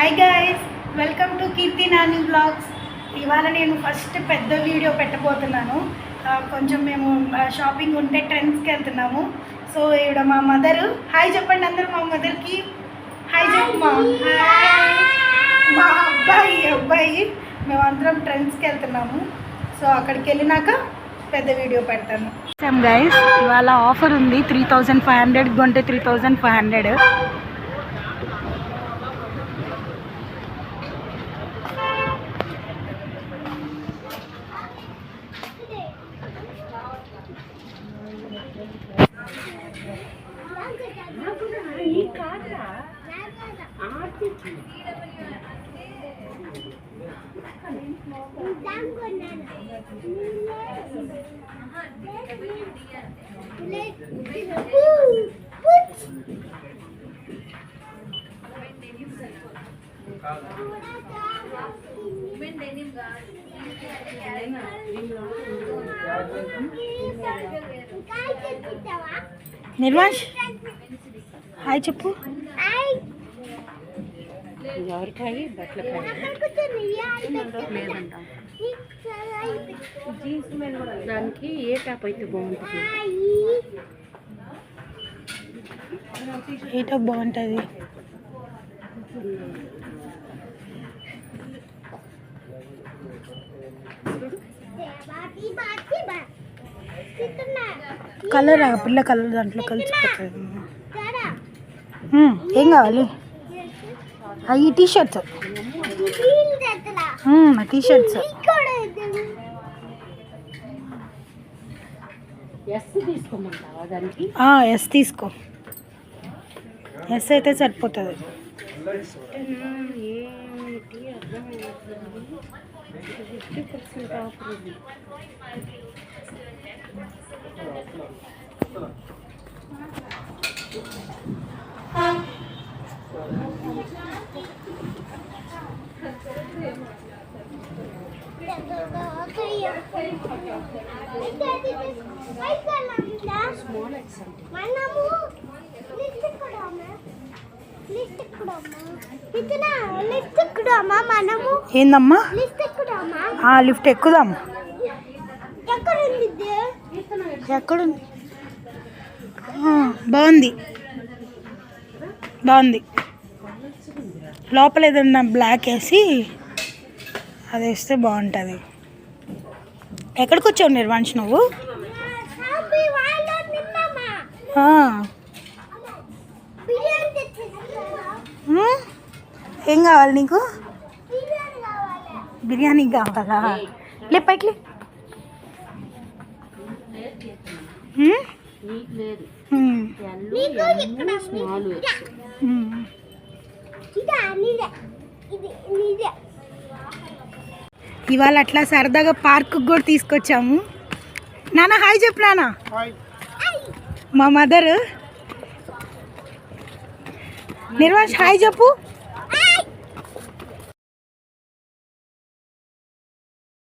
Hi guys, welcome to Keerthi Nani blogs. ఇవాళ నేను first పెద్ద వీడియో పెట్టబోతున్నాను. కొంచెం మేము షాపింగ్ ఉంటే ట్రెండ్స్కి వెళ్తున్నాము. సో ఇక్కడ మా మదరు, హాయ్ చెప్పండి అందరూ. మా మదర్కి హాయ్ చెప్పమా. మా అబ్బాయి మేమందరం ట్రెండ్స్కి వెళ్తున్నాము. సో అక్కడికి వెళ్ళినాక పెద్ద వీడియో పెడతాను. గైస్, ఇవాళ ఆఫర్ ఉంది. 3500 కొంటే 3500. నిర్వాష్ హాయ్ చెప్పు. ఎవరికాయి బట్టలకాయ లేదంట. దానికి ఏ టాప్ అయితే బాగుంటుంది? ఏ టాప్ బాగుంటుంది? కలర్ పిల్ల కలర్ దాంట్లో కలిసిపోతుంది. ఏం కావాలి? ఈ టీషర్ట్స్ టీషర్ట్స్ ఎస్ తీసుకో. ఎస్ అయితే సరిపోతుంది. ఏందమ్మా? లిఫ్ట్ ఎక్కుదాం. ఎక్కడుంది? బాగుంది లోపల ఏదన్నా బ్లాక్ వేసి అది వేస్తే బాగుంటుంది. ఎక్కడికి వచ్చావు నిర్వాంశ్ నువ్వు? ఏం కావాలి నీకు? బిర్యానీ కావాలా? లే పైకి. ఇవాళ అట్లా సరదాగా పార్క్ కూడా తీసుకొచ్చాము. నాన్న హాయ్ చెప్పు. నాన్న మా మదర్. నిర్వాష్ హాయ్ చెప్పు.